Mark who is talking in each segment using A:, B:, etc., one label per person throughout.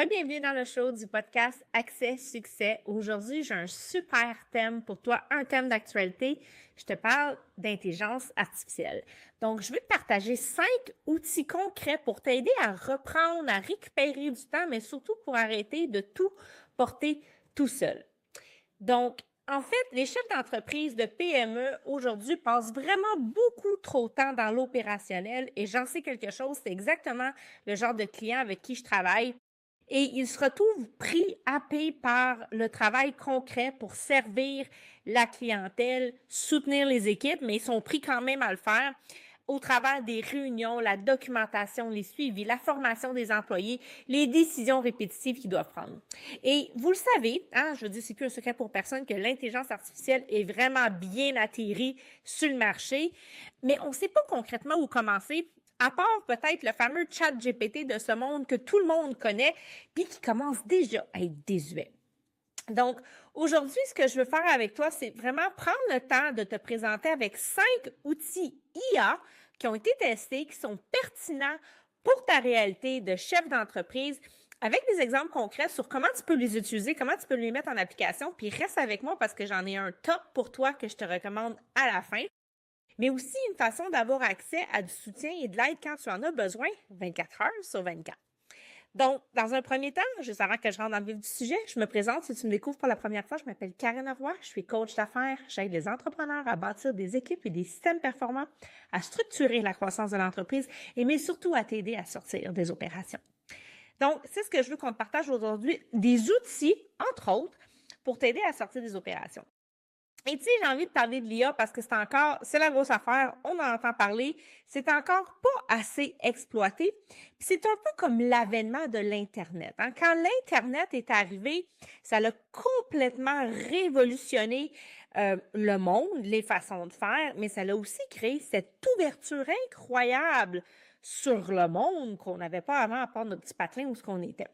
A: Bienvenue dans le show du podcast Accès Succès. Aujourd'hui, j'ai un super thème pour toi, un thème d'actualité. Je te parle d'intelligence artificielle. Donc, je vais te partager 5 outils concrets pour t'aider à reprendre, à récupérer du temps, mais surtout pour arrêter de tout porter tout seul. Donc, en fait, les chefs d'entreprise de PME aujourd'hui passent vraiment beaucoup trop de temps dans l'opérationnel et j'en sais quelque chose, c'est exactement le genre de client avec qui je travaille. Et ils se retrouvent pris, happés par le travail concret pour servir la clientèle, soutenir les équipes, mais ils sont pris quand même à le faire au travers des réunions, la documentation, les suivis, la formation des employés, les décisions répétitives qu'ils doivent prendre. Et vous le savez, je veux dire, c'est plus un secret pour personne que l'intelligence artificielle est vraiment bien atterrie sur le marché, mais on ne sait pas concrètement où commencer, à part peut-être le fameux chat GPT de ce monde que tout le monde connaît, puis qui commence déjà à être désuet. Donc, aujourd'hui, ce que je veux faire avec toi, c'est vraiment prendre le temps de te présenter avec 5 outils IA qui ont été testés, qui sont pertinents pour ta réalité de chef d'entreprise, avec des exemples concrets sur comment tu peux les utiliser, comment tu peux les mettre en application, puis reste avec moi parce que j'en ai un top pour toi que je te recommande à la fin. Mais aussi une façon d'avoir accès à du soutien et de l'aide quand tu en as besoin, 24 heures sur 24. Donc, dans un premier temps, juste avant que je rentre dans le vif du sujet, je me présente. Si tu me découvres pour la première fois, je m'appelle Karine Roy, je suis coach d'affaires, j'aide les entrepreneurs à bâtir des équipes et des systèmes performants, à structurer la croissance de l'entreprise, mais surtout à t'aider à sortir des opérations. Donc, c'est ce que je veux qu'on te partage aujourd'hui, des outils, entre autres, pour t'aider à sortir des opérations. Et tu sais, j'ai envie de parler de l'IA parce que c'est la grosse affaire, on en entend parler, c'est encore pas assez exploité. Puis c'est un peu comme l'avènement de l'Internet. Quand l'Internet est arrivé, ça a complètement révolutionné le monde, les façons de faire, mais ça a aussi créé cette ouverture incroyable sur le monde qu'on n'avait pas avant à part notre petit patelin où ce qu'on était.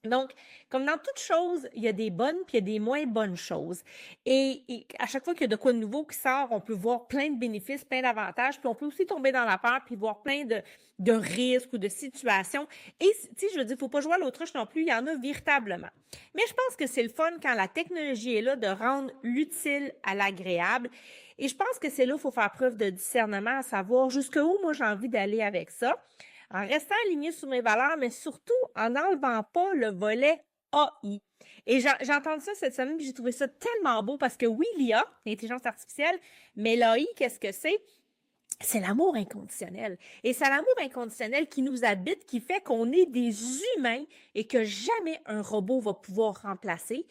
A: Donc, comme dans toute chose, il y a des bonnes puis il y a des moins bonnes choses. Et à chaque fois qu'il y a de quoi de nouveau qui sort, on peut voir plein de bénéfices, plein d'avantages, puis on peut aussi tomber dans la peur puis voir plein de risques ou de situations. Et, tu sais, je veux dire, il ne faut pas jouer à l'autruche non plus, il y en a véritablement. Mais je pense que c'est le fun quand la technologie est là de rendre l'utile à l'agréable. Et je pense que c'est là qu'il faut faire preuve de discernement, à savoir jusqu'où moi j'ai envie d'aller avec ça, en restant aligné sur mes valeurs, mais surtout en n'enlevant pas le volet AI. Et j'ai entendu ça cette semaine, puis j'ai trouvé ça tellement beau parce que oui, l'IA, l'intelligence artificielle, mais l'AI, qu'est-ce que c'est? C'est l'amour inconditionnel. Et c'est l'amour inconditionnel qui nous habite, qui fait qu'on est des humains et que jamais un robot va pouvoir remplacer.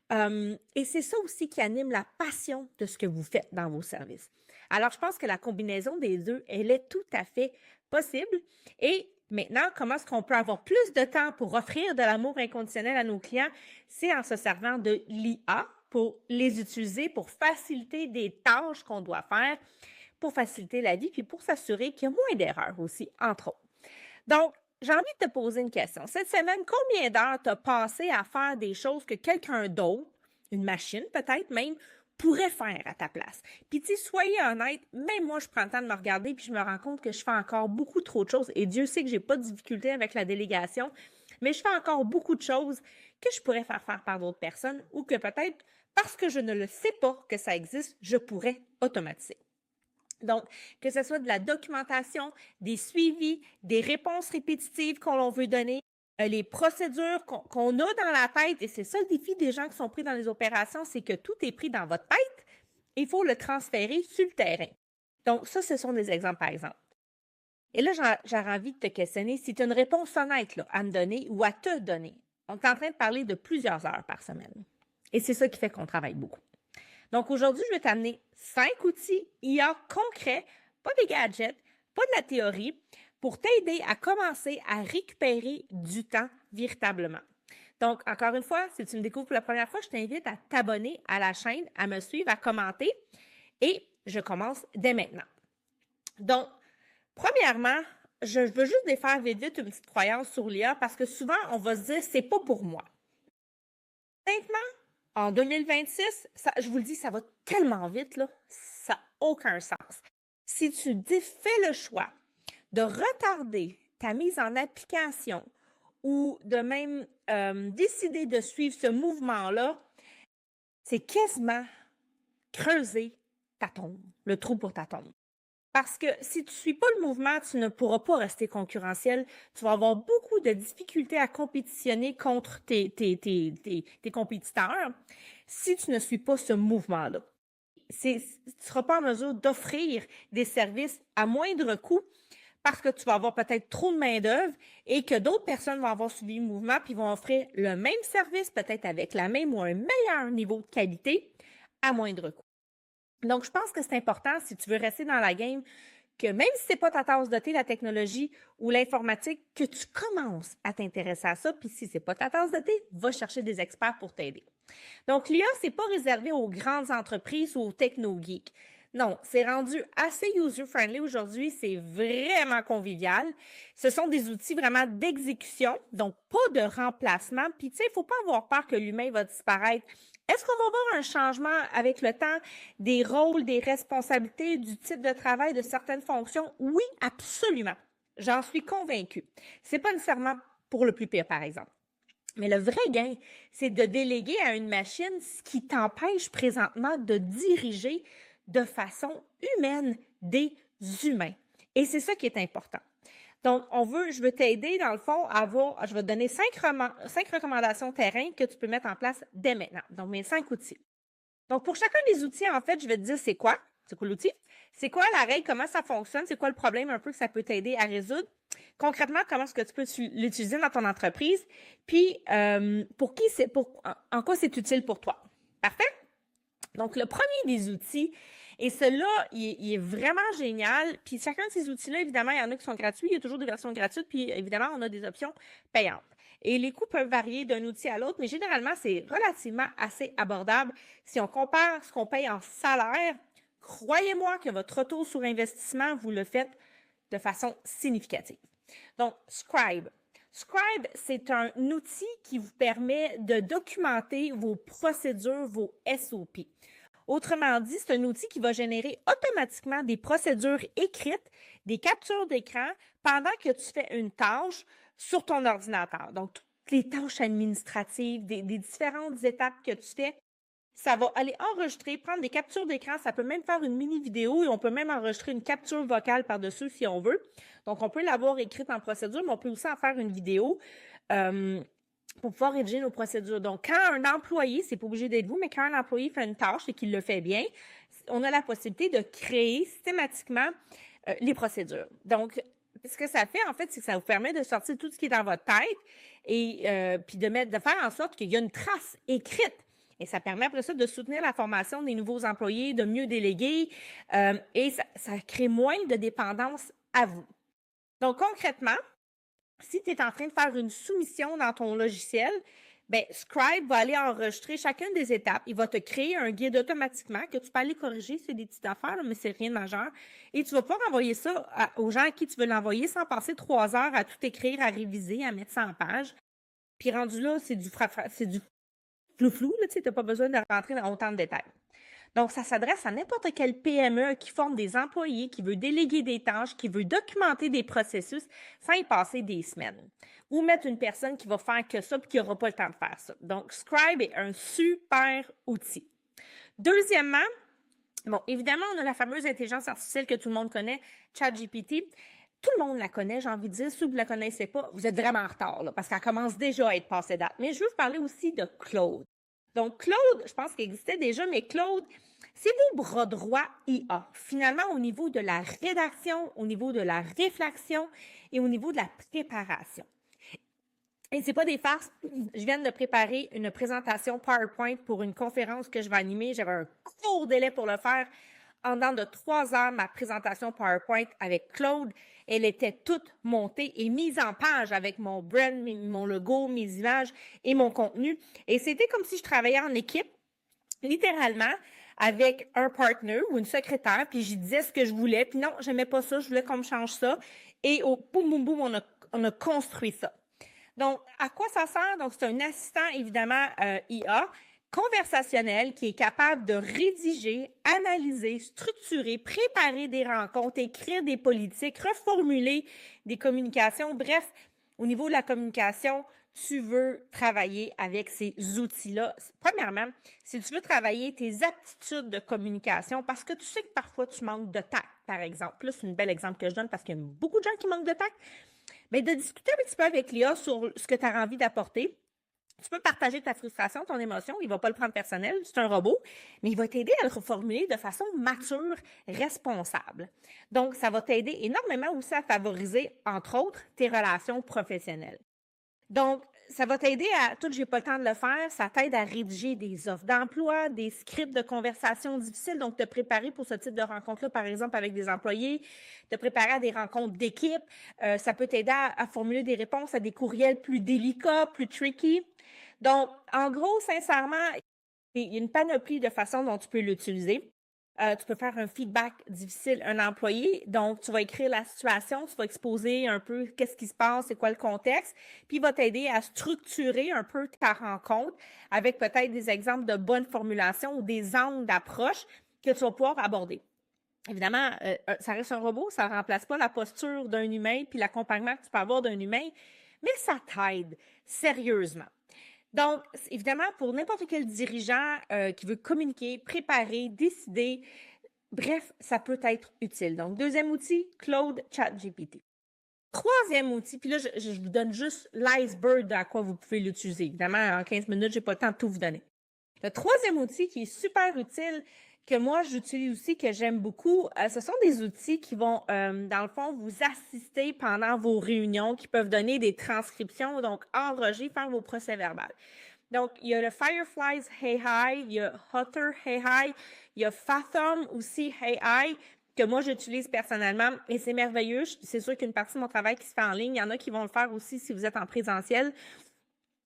A: Et c'est ça aussi qui anime la passion de ce que vous faites dans vos services. Alors, je pense que la combinaison des deux, elle est tout à fait possible. Et maintenant, comment est-ce qu'on peut avoir plus de temps pour offrir de l'amour inconditionnel à nos clients? C'est en se servant de l'IA pour les utiliser, pour faciliter des tâches qu'on doit faire, pour faciliter la vie, puis pour s'assurer qu'il y a moins d'erreurs aussi, entre autres. Donc, j'ai envie de te poser une question. Cette semaine, combien d'heures tu as passé à faire des choses que quelqu'un d'autre, une machine peut-être même, pourrait faire à ta place? Puis tu sais, soyez honnête, même moi, je prends le temps de me regarder puis je me rends compte que je fais encore beaucoup trop de choses. Et Dieu sait que j'ai pas de difficulté avec la délégation, mais je fais encore beaucoup de choses que je pourrais faire par d'autres personnes ou que peut-être, parce que je ne le sais pas que ça existe, je pourrais automatiser. Donc, que ce soit de la documentation, des suivis, des réponses répétitives qu'on veut donner, les procédures qu'on a dans la tête, et c'est ça le défi des gens qui sont pris dans les opérations, c'est que tout est pris dans votre tête, et il faut le transférer sur le terrain. Donc, ça, ce sont des exemples, par exemple. Et là, j'aurais envie de te questionner si tu as une réponse honnête là, à me donner ou à te donner. On est en train de parler de plusieurs heures par semaine. Et c'est ça qui fait qu'on travaille beaucoup. Donc, aujourd'hui, je vais t'amener 5 outils IA concrets, pas des gadgets, pas de la théorie, pour t'aider à commencer à récupérer du temps véritablement. Donc, encore une fois, si tu me découvres pour la première fois, je t'invite à t'abonner à la chaîne, à me suivre, à commenter et je commence dès maintenant. Donc, premièrement, je veux juste défaire vite une petite croyance sur l'IA parce que souvent, on va se dire, c'est pas pour moi. Honnêtement, en 2026, je vous le dis, ça va tellement vite, là, ça n'a aucun sens. Si tu fais le choix de retarder ta mise en application ou de même décider de suivre ce mouvement-là, c'est quasiment creuser ta tombe, le trou pour ta tombe. Parce que si tu ne suis pas le mouvement, tu ne pourras pas rester concurrentiel. Tu vas avoir beaucoup de difficultés à compétitionner contre tes compétiteurs si tu ne suis pas ce mouvement-là. Tu ne seras pas en mesure d'offrir des services à moindre coût parce que tu vas avoir peut-être trop de main-d'œuvre et que d'autres personnes vont avoir suivi le mouvement puis vont offrir le même service, peut-être avec la même ou un meilleur niveau de qualité à moindre coût. Donc, je pense que c'est important, si tu veux rester dans la game, que même si ce n'est pas ta tasse de thé, la technologie ou l'informatique, que tu commences à t'intéresser à ça. Puis si ce n'est pas ta tasse de thé, va chercher des experts pour t'aider. Donc, l'IA, ce n'est pas réservé aux grandes entreprises ou aux techno-geeks. Non, c'est rendu assez user-friendly aujourd'hui, c'est vraiment convivial. Ce sont des outils vraiment d'exécution, donc pas de remplacement. Puis, tu sais, il ne faut pas avoir peur que l'humain va disparaître. Est-ce qu'on va voir un changement avec le temps des rôles, des responsabilités, du type de travail, de certaines fonctions? Oui, absolument. J'en suis convaincue. C'est pas nécessairement pour le plus pire, par exemple. Mais le vrai gain, c'est de déléguer à une machine ce qui t'empêche présentement de diriger de façon humaine des humains. Et c'est ça qui est important. Donc, je veux t'aider, dans le fond, je vais te donner 5 recommandations terrain que tu peux mettre en place dès maintenant. Donc, mes 5 outils. Donc, pour chacun des outils, en fait, je vais te dire c'est quoi l'outil, c'est quoi la règle, comment ça fonctionne, c'est quoi le problème un peu que ça peut t'aider à résoudre. Concrètement, comment est-ce que tu peux l'utiliser dans ton entreprise, puis en quoi c'est utile pour toi. Parfait? Donc, le premier des outils, et celui-là, il est vraiment génial. Puis chacun de ces outils-là, évidemment, il y en a qui sont gratuits. Il y a toujours des versions gratuites. Puis évidemment, on a des options payantes. Et les coûts peuvent varier d'un outil à l'autre, mais généralement, c'est relativement assez abordable. Si on compare ce qu'on paye en salaire, croyez-moi que votre retour sur investissement, vous le faites de façon significative. Donc, Scribe. Scribe, c'est un outil qui vous permet de documenter vos procédures, vos SOP. Autrement dit, c'est un outil qui va générer automatiquement des procédures écrites, des captures d'écran pendant que tu fais une tâche sur ton ordinateur. Donc, toutes les tâches administratives, des différentes étapes que tu fais, ça va aller enregistrer, prendre des captures d'écran. Ça peut même faire une mini-vidéo et on peut même enregistrer une capture vocale par-dessus si on veut. Donc, on peut l'avoir écrite en procédure, mais on peut aussi en faire une vidéo. Pour pouvoir rédiger nos procédures. Donc, quand un employé, c'est pas obligé d'être vous, mais quand un employé fait une tâche et qu'il le fait bien, on a la possibilité de créer systématiquement les procédures. Donc, ce que ça fait, en fait, c'est que ça vous permet de sortir tout ce qui est dans votre tête et puis de faire en sorte qu'il y a une trace écrite. Et ça permet après ça de soutenir la formation des nouveaux employés, de mieux déléguer et ça crée moins de dépendance à vous. Donc, concrètement, si tu es en train de faire une soumission dans ton logiciel, bien, Scribe va aller enregistrer chacune des étapes. Il va te créer un guide automatiquement que tu peux aller corriger. C'est des petites affaires, mais c'est rien de majeur. Et tu vas pouvoir envoyer ça aux gens à qui tu veux l'envoyer sans passer 3 heures à tout écrire, à réviser, à mettre ça en page. Puis rendu là, c'est du flou-flou. Tu n'as pas besoin de rentrer dans autant de détails. Donc, ça s'adresse à n'importe quel PME qui forme des employés, qui veut déléguer des tâches, qui veut documenter des processus sans y passer des semaines. Ou mettre une personne qui va faire que ça et qui n'aura pas le temps de faire ça. Donc, Scribe est un super outil. Deuxièmement, bon, évidemment, on a la fameuse intelligence artificielle que tout le monde connaît, ChatGPT. Tout le monde la connaît, j'ai envie de dire. Si vous ne la connaissez pas, vous êtes vraiment en retard, là, parce qu'elle commence déjà à être passée date. Mais je veux vous parler aussi de Claude. Donc, Claude, je pense qu'il existait déjà, mais Claude, c'est vos bras droits IA. Finalement, au niveau de la rédaction, au niveau de la réflexion et au niveau de la préparation. Et c'est pas des farces. Je viens de préparer une présentation PowerPoint pour une conférence que je vais animer. J'avais un court délai pour le faire. En dedans de 3 heures, ma présentation PowerPoint avec Claude, elle était toute montée et mise en page avec mon brand, mon logo, mes images et mon contenu. Et c'était comme si je travaillais en équipe, littéralement, avec un partner ou une secrétaire, puis j'y disais ce que je voulais, puis non, j'aimais pas ça, je voulais qu'on me change ça. Et au boum, boum, boum, on a construit ça. Donc, à quoi ça sert? Donc, c'est un assistant, évidemment, IA, conversationnel qui est capable de rédiger, analyser, structurer, préparer des rencontres, écrire des politiques, reformuler des communications, bref, au niveau de la communication, tu veux travailler avec ces outils-là. Premièrement, si tu veux travailler tes aptitudes de communication, parce que tu sais que parfois tu manques de tact, par exemple. Là, c'est un bel exemple que je donne parce qu'il y a beaucoup de gens qui manquent de tact. Bien, de discuter un petit peu avec l'IA sur ce que tu as envie d'apporter. Tu peux partager ta frustration, ton émotion. Il ne va pas le prendre personnel, c'est un robot, mais il va t'aider à le reformuler de façon mature, responsable. Donc, ça va t'aider énormément aussi à favoriser, entre autres, tes relations professionnelles. Donc, ça va t'aider à, tout, j'ai pas le temps de le faire, ça t'aide à rédiger des offres d'emploi, des scripts de conversation difficiles, donc te préparer pour ce type de rencontre-là, par exemple, avec des employés, te préparer à des rencontres d'équipe, ça peut t'aider à formuler des réponses à des courriels plus délicats, plus tricky. Donc, en gros, sincèrement, il y a une panoplie de façons dont tu peux l'utiliser. Tu peux faire un feedback difficile à un employé. Donc, tu vas écrire la situation, tu vas exposer un peu qu'est-ce qui se passe, c'est quoi le contexte, puis il va t'aider à structurer un peu ta rencontre avec peut-être des exemples de bonnes formulations ou des angles d'approche que tu vas pouvoir aborder. Évidemment, ça reste un robot, ça ne remplace pas la posture d'un humain puis l'accompagnement que tu peux avoir d'un humain, mais ça t'aide sérieusement. Donc, évidemment, pour n'importe quel dirigeant qui veut communiquer, préparer, décider, bref, ça peut être utile. Donc, deuxième outil, Claude ChatGPT. Troisième outil, puis là, je vous donne juste l'iceberg à quoi vous pouvez l'utiliser. Évidemment, en 15 minutes, je n'ai pas le temps de tout vous donner. Le troisième outil qui est super utile, que moi j'utilise aussi, que j'aime beaucoup, ce sont des outils qui vont, dans le fond, vous assister pendant vos réunions, qui peuvent donner des transcriptions, donc enregistrer, faire vos procès-verbaux. Donc, il y a le Fireflies AI, il y a Otter AI, il y a Fathom aussi AI, que moi j'utilise personnellement, et c'est merveilleux. C'est sûr qu'une partie de mon travail qui se fait en ligne, il y en a qui vont le faire aussi si vous êtes en présentiel.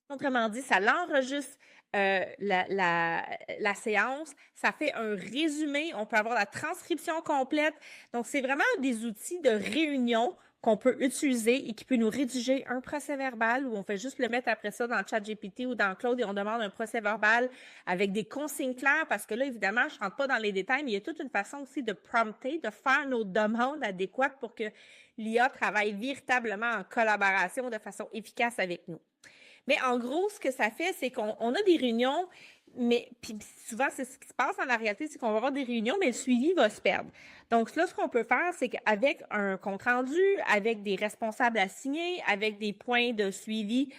A: Autrement dit, ça l'enregistre la séance, ça fait un résumé, on peut avoir la transcription complète. Donc, c'est vraiment des outils de réunion qu'on peut utiliser et qui peut nous rédiger un procès-verbal où on fait juste le mettre après ça dans ChatGPT ou dans Claude et on demande un procès-verbal avec des consignes claires parce que là, évidemment, je ne rentre pas dans les détails, mais il y a toute une façon aussi de prompter, de faire nos demandes adéquates pour que l'IA travaille véritablement en collaboration de façon efficace avec nous. Mais en gros, ce que ça fait, c'est qu'on a des réunions, mais puis souvent, c'est ce qui se passe dans la réalité, c'est qu'on va avoir des réunions, mais le suivi va se perdre. Donc là, ce qu'on peut faire, c'est qu'avec un compte-rendu, avec des responsables assignés, avec des points de suivi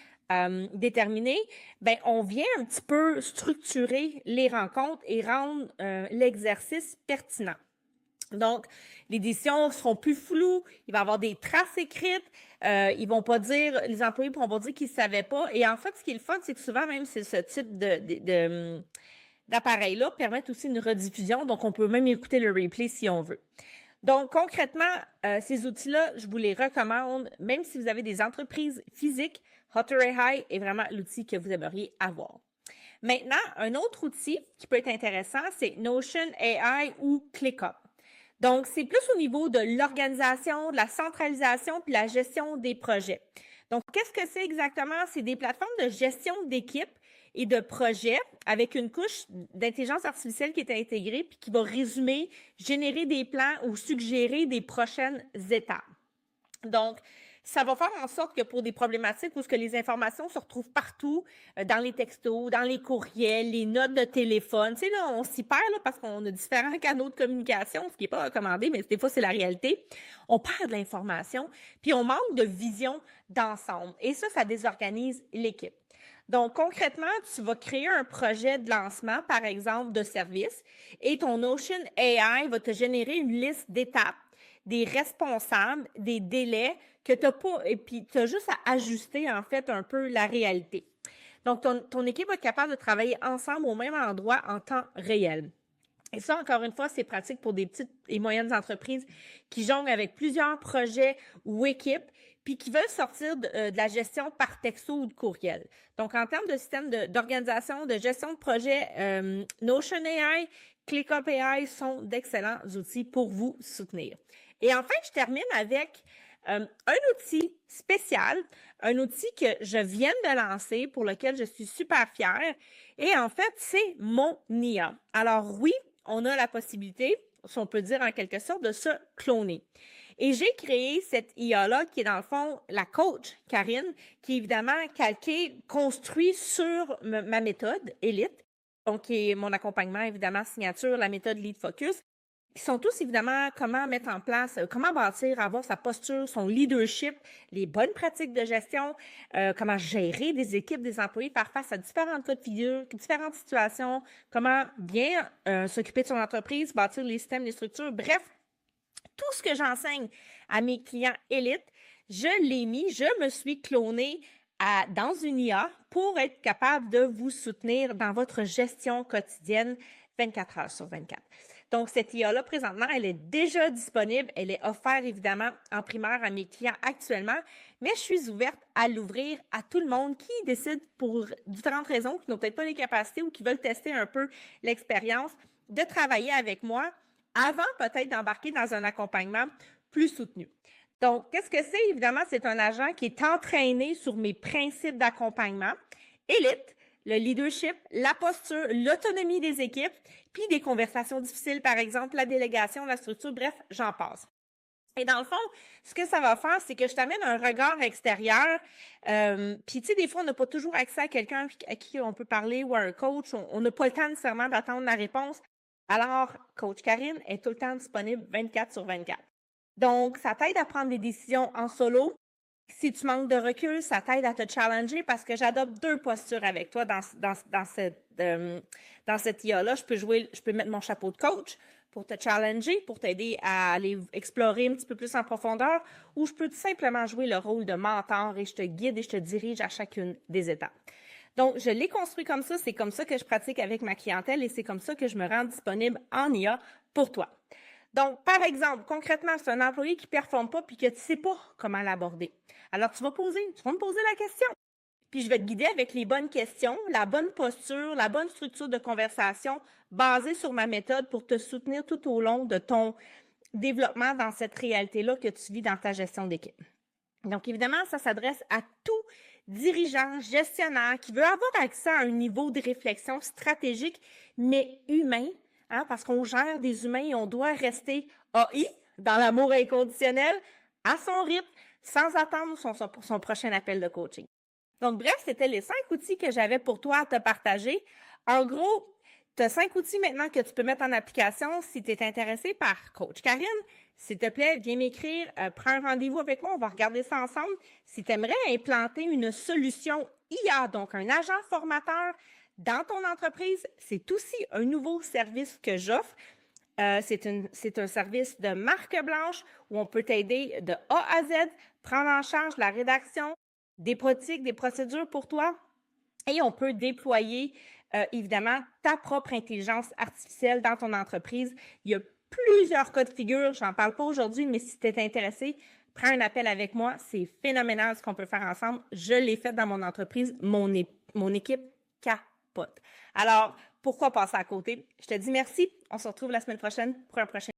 A: déterminés, ben on vient un petit peu structurer les rencontres et rendre l'exercice pertinent. Donc, les décisions seront plus floues, il va y avoir des traces écrites, ils vont pas dire, les employés ne pourront pas dire qu'ils ne savaient pas. Et en fait, ce qui est le fun, c'est que souvent, même, c'est ce type d'appareil-là permet aussi une rediffusion, donc on peut même écouter le replay si on veut. Donc, concrètement, ces outils-là, je vous les recommande, même si vous avez des entreprises physiques, Otter AI est vraiment l'outil que vous aimeriez avoir. Maintenant, un autre outil qui peut être intéressant, c'est Notion AI ou ClickUp. Donc, c'est plus au niveau de l'organisation, de la centralisation puis la gestion des projets. Donc, qu'est-ce que c'est exactement? C'est des plateformes de gestion d'équipe et de projets avec une couche d'intelligence artificielle qui est intégrée puis qui va résumer, générer des plans ou suggérer des prochaines étapes. Donc, ça va faire en sorte que pour des problématiques où ce que les informations se retrouvent partout, dans les textos, dans les courriels, les notes de téléphone, tu sais, là, on s'y perd là, parce qu'on a différents canaux de communication, ce qui n'est pas recommandé, mais des fois, c'est la réalité. On perd de l'information, puis on manque de vision d'ensemble. Et ça désorganise l'équipe. Donc, concrètement, tu vas créer un projet de lancement, par exemple, de service, et ton Notion AI va te générer une liste d'étapes, des responsables, des délais que tu n'as pas, et puis tu as juste à ajuster, en fait, un peu la réalité. Donc, ton équipe va être capable de travailler ensemble au même endroit en temps réel. Et ça, encore une fois, c'est pratique pour des petites et moyennes entreprises qui jonglent avec plusieurs projets ou équipes, puis qui veulent sortir de la gestion par texto ou de courriel. Donc, en termes de système d'organisation, de gestion de projet, Notion AI, ClickUp AI sont d'excellents outils pour vous soutenir. Et enfin, je termine avec un outil spécial, un outil que je viens de lancer, pour lequel je suis super fière. Et en fait, c'est mon IA. Alors oui, on a la possibilité, si on peut dire en quelque sorte, de se cloner. Et j'ai créé cette IA-là qui est dans le fond la coach Karine, qui est évidemment calquée, construite sur ma méthode Elite, donc qui est mon accompagnement évidemment signature, la méthode Lead Focus, qui sont tous évidemment comment mettre en place, comment bâtir, avoir sa posture, son leadership, les bonnes pratiques de gestion, comment gérer des équipes, des employés, faire face à différents cas de figure, différentes situations, comment bien s'occuper de son entreprise, bâtir les systèmes, les structures, bref, tout ce que j'enseigne à mes clients élites, je l'ai mis, je me suis clonée dans une IA pour être capable de vous soutenir dans votre gestion quotidienne 24 heures sur 24. Donc, cette IA-là, présentement, elle est déjà disponible. Elle est offerte, évidemment, en primaire à mes clients actuellement, mais je suis ouverte à l'ouvrir à tout le monde qui décide pour différentes raisons, qui n'ont peut-être pas les capacités ou qui veulent tester un peu l'expérience, de travailler avec moi avant peut-être d'embarquer dans un accompagnement plus soutenu. Donc, qu'est-ce que c'est? Évidemment, c'est un agent qui est entraîné sur mes principes d'accompagnement, Élite, le leadership, la posture, l'autonomie des équipes, puis des conversations difficiles, par exemple, la délégation, la structure, bref, j'en passe. Et dans le fond, ce que ça va faire, c'est que je t'amène un regard extérieur. Puis, tu sais, des fois, on n'a pas toujours accès à quelqu'un à qui on peut parler ou à un coach. On n'a pas le temps nécessairement d'attendre la réponse. Alors, Coach Karine est tout le temps disponible 24 sur 24. Donc, ça t'aide à prendre des décisions en solo. Si tu manques de recul, ça t'aide à te challenger parce que j'adopte deux postures avec toi dans cette IA-là. Je peux mettre mon chapeau de coach pour te challenger, pour t'aider à aller explorer un petit peu plus en profondeur, ou je peux tout simplement jouer le rôle de mentor et je te guide et je te dirige à chacune des étapes. Donc, je l'ai construit comme ça, c'est comme ça que je pratique avec ma clientèle et c'est comme ça que je me rends disponible en IA pour toi. Donc, par exemple, concrètement, c'est un employé qui ne performe pas puis que tu ne sais pas comment l'aborder. Alors, tu vas me poser la question. Puis, je vais te guider avec les bonnes questions, la bonne posture, la bonne structure de conversation basée sur ma méthode pour te soutenir tout au long de ton développement dans cette réalité-là que tu vis dans ta gestion d'équipe. Donc, évidemment, ça s'adresse à tout dirigeant, gestionnaire qui veut avoir accès à un niveau de réflexion stratégique, mais humain, hein, parce qu'on gère des humains et on doit rester AI, dans l'amour inconditionnel, à son rythme, sans attendre son prochain appel de coaching. Donc, bref, c'était les 5 outils que j'avais pour toi à te partager. En gros, tu as 5 outils maintenant que tu peux mettre en application si tu es intéressé par Coach Karine. S'il te plaît, viens m'écrire, prends un rendez-vous avec moi, on va regarder ça ensemble. Si tu aimerais implanter une solution IA, donc un agent formateur dans ton entreprise, c'est aussi un nouveau service que j'offre. C'est un service de marque blanche où on peut t'aider de A à Z, prendre en charge la rédaction, des pratiques, des procédures pour toi et on peut déployer évidemment ta propre intelligence artificielle dans ton entreprise. Il y a plusieurs cas de figure, j'en parle pas aujourd'hui, mais si tu es intéressé, prends un appel avec moi, c'est phénoménal ce qu'on peut faire ensemble. Je l'ai fait dans mon entreprise, mon équipe capote. Alors, pourquoi passer à côté? Je te dis merci, on se retrouve la semaine prochaine pour un prochain